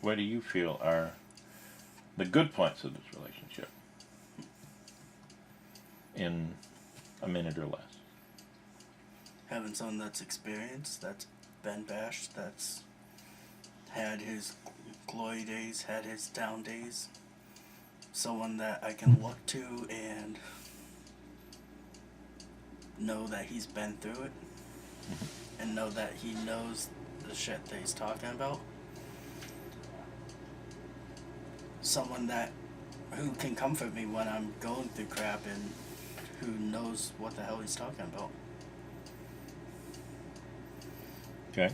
what do you feel are the good points of this relationship in a minute or less? Having someone that's experienced, that's been bashed, that's had his glory days, had his down days. Someone that I can look to and know that he's been through it. And know that he knows the shit that he's talking about. Someone who can comfort me when I'm going through crap and who knows what the hell he's talking about. Okay.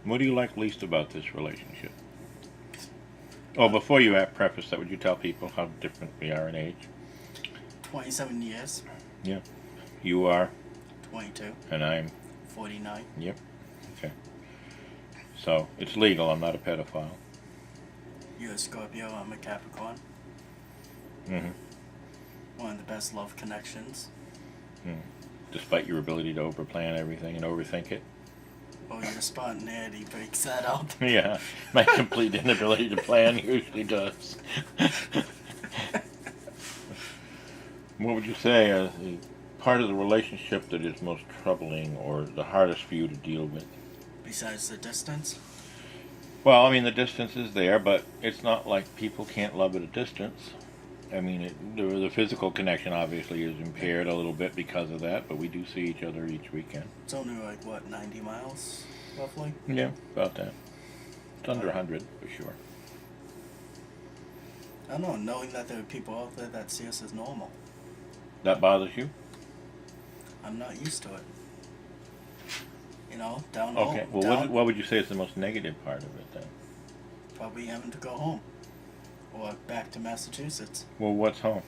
What do you like least about this relationship? Oh, before you preface that, would you tell people how different we are in age? 27 years. Yeah. You are? 22. And I'm? 49. Yep. Okay. So, it's legal. I'm not a pedophile. You're a Scorpio. I'm a Capricorn. Mm-hmm. One of the best love connections. Despite your ability to overplan everything and overthink it? Oh, your spontaneity breaks that up. Yeah. My complete inability to plan usually does. What would you say is the part of the relationship that is most troubling or the hardest for you to deal with? Besides the distance? Well, I mean, the distance is there, but it's not like people can't love at a distance. I mean, the physical connection obviously is impaired a little bit because of that, but we do see each other each weekend. It's only like, what, 90 miles, roughly? Yeah, about that. It's under 100, for sure. I don't know, knowing that there are people out there that see us as normal. That bothers you? I'm not used to it. You know, down Okay, home. well, what would you say is the most negative part of it, then? Probably having to go home. Or back to Massachusetts. Well, what's home?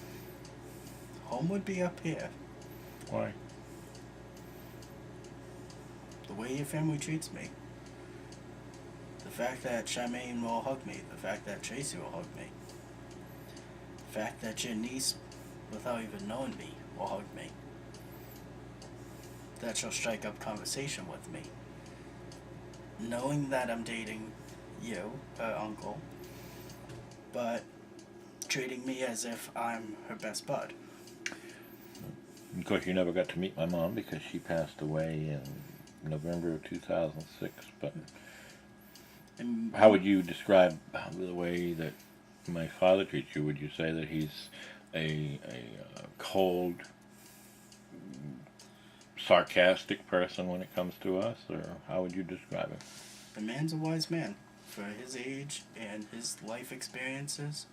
Home would be up here. Why? The way your family treats me. The fact that Charmaine will hug me. The fact that Tracy will hug me. The fact that your niece, without even knowing me, will hug me. That she'll strike up conversation with me. Knowing that I'm dating you, her uncle, but treating me as if I'm her best bud. Of course, you never got to meet my mom because she passed away in November of 2006, but how would you describe the way that my father treats you? Would you say that he's a cold, sarcastic person when it comes to us, or how would you describe it? The man's a wise man for his age and his life experiences.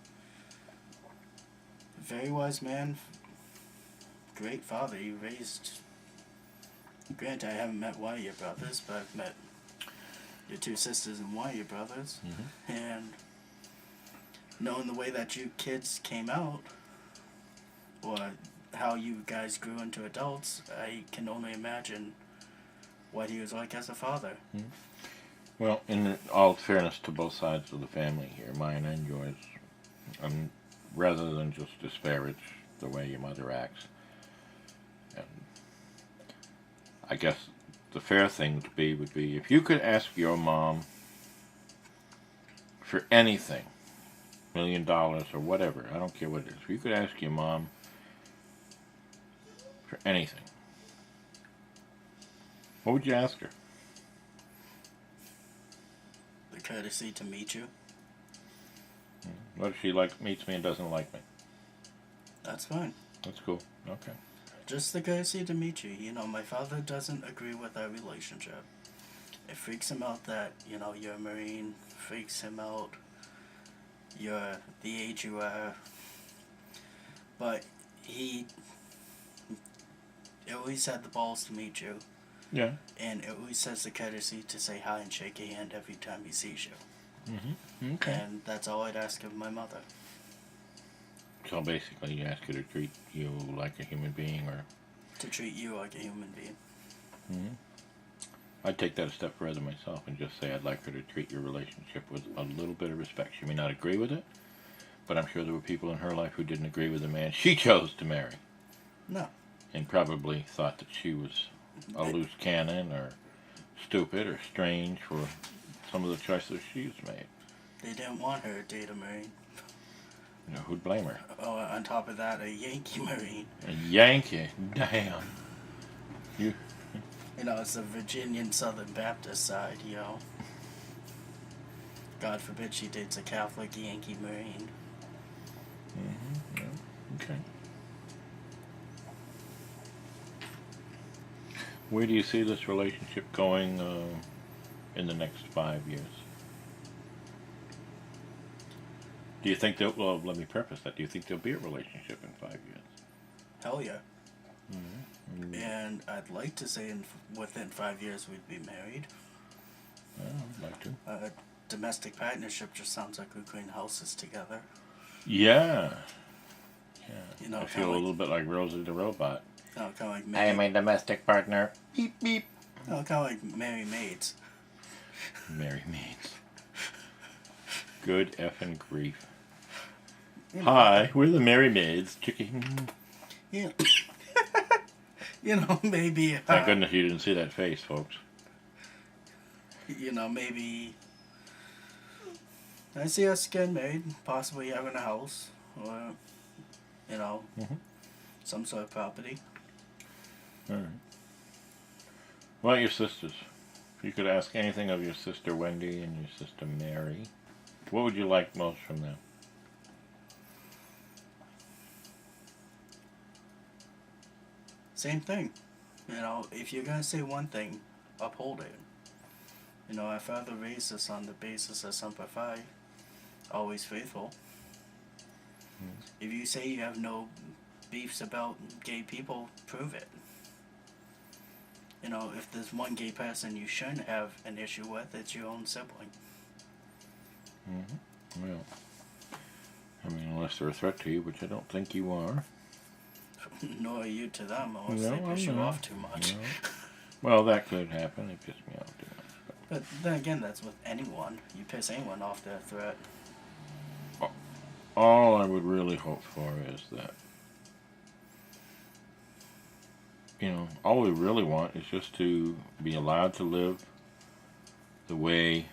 A very wise man. Great father. He raised... Granted, I haven't met one of your brothers, but I've met your two sisters and one of your brothers. Mm-hmm. And knowing the way that you kids came out, or how you guys grew into adults, I can only imagine what he was like as a father. Mm-hmm. Well, in all fairness to both sides of the family here, mine and yours, rather than just disparage the way your mother acts, and I guess the fair thing to be would be if you could ask your mom for anything, $1 million or whatever, I don't care what it is, if you could ask your mom for anything, what would you ask her? The courtesy to meet you. What if she meets me and doesn't like me? That's fine. That's cool. Okay. Just the courtesy to meet you. You know, my father doesn't agree with our relationship. It freaks him out that, you know, you're a Marine. Freaks him out. You're the age you are. But he always had the balls to meet you. Yeah. And it always has the courtesy to say hi and shake your hand every time he sees you. Mm-hmm. Okay. And that's all I'd ask of my mother. So basically you ask her to treat you like a human being, or... To treat you like a human being. Mm-hmm. I'd take that a step further myself and just say I'd like her to treat your relationship with a little bit of respect. She may not agree with it, but I'm sure there were people in her life who didn't agree with the man she chose to marry. No. And probably thought that she was a loose cannon or stupid or strange for some of the choices she's made. They didn't want her to date a Marine. You know, who'd blame her? Oh, on top of that, a Yankee Marine. A Yankee? Damn. You It's the Virginian Southern Baptist side, God forbid she dates a Catholic Yankee Marine. Yeah, okay. Where do you see this relationship going in the next 5 years? Do you think that? Well, let me preface that. Do you think there'll be a relationship in 5 years? Hell yeah. Mm-hmm. And I'd like to say within 5 years we'd be married. I'd like to. Domestic partnership just sounds like we clean houses together. Yeah. Yeah. I feel a little bit like Rosie the Robot. Kind of like I am a domestic partner. Beep beep. Kind of like Merry Maids. Merry Maids. Good effing grief. Hi, we're the Merry Maids. Chicken. Yeah. Maybe. Thank goodness you didn't see that face, folks. Maybe. I see us getting married, possibly having a house, or, some sort of property. All right. What about your sisters? If you could ask anything of your sister Wendy and your sister Mary, what would you like most from them? Same thing. If you're going to say one thing, uphold it. Our father raised us on the basis of Semper Fi, always faithful. If you say you have no beefs about gay people, prove it. If there's one gay person you shouldn't have an issue with, it's your own sibling. Well, unless they're a threat to you, which I don't think you are. Nor are you to them, unless they piss you off too much. No. Well, that could happen. They piss me off too much. But then again, that's with anyone. You piss anyone off, they're a threat. All I would really hope for is that, all we really want is just to be allowed to live the way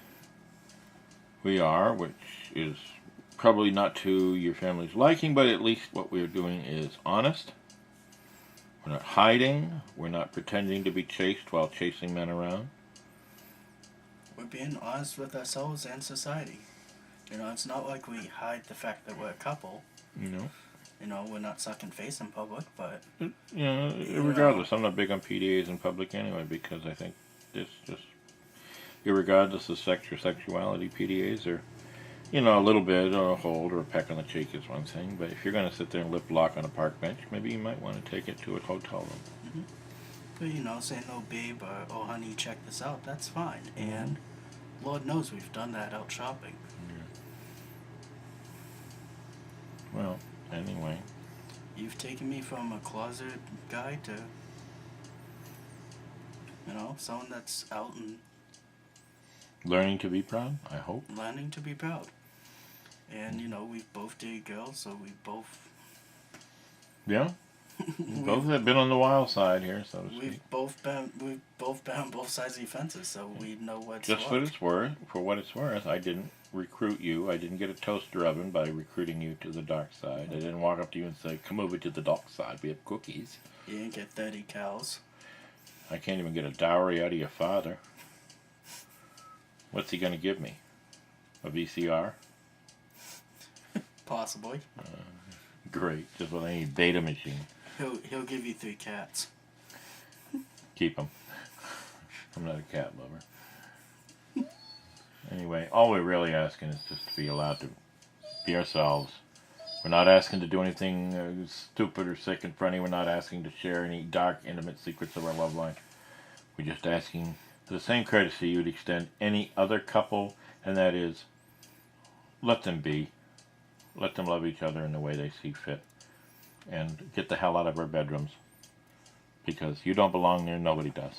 we are, which is probably not to your family's liking, but at least what we're doing is honest. We're not hiding. We're not pretending to be chaste while chasing men around. We're being honest with ourselves and society. It's not like we hide the fact that we're a couple. We're not sucking face in public, but... regardless, I'm not big on PDAs in public anyway, because I think it's just... Irregardless of sex or sexuality, PDAs are, a little bit, or a hold or a peck on the cheek is one thing, but if you're going to sit there and lip lock on a park bench, maybe you might want to take it to a hotel room. But, say no babe or, oh honey, check this out, that's fine. And Lord knows we've done that out shopping. Yeah. Well, anyway. You've taken me from a closet guy to, someone that's out and... Learning to be proud, I hope. Learning to be proud. And, we've both dated girls, so we both... Yeah? We both have been on the wild side here, so to speak. We've both been on both sides of the fences, so we know what's Just for what it's worth, I didn't recruit you. I didn't get a toaster oven by recruiting you to the dark side. I didn't walk up to you and say, come over to the dark side, we have cookies. You didn't get 30 cows. I can't even get a dowry out of your father. What's he going to give me? A VCR? Possibly. Great. Just with any data machine. He'll give you 3 cats. Keep them. I'm not a cat lover. Anyway, all we're really asking is just to be allowed to be ourselves. We're not asking to do anything stupid or sick in front of you. We're not asking to share any dark, intimate secrets of our love life. We're just asking for the same courtesy you'd extend any other couple, and that is, let them be. Let them love each other in the way they see fit. And get the hell out of our bedrooms. Because you don't belong there, nobody does.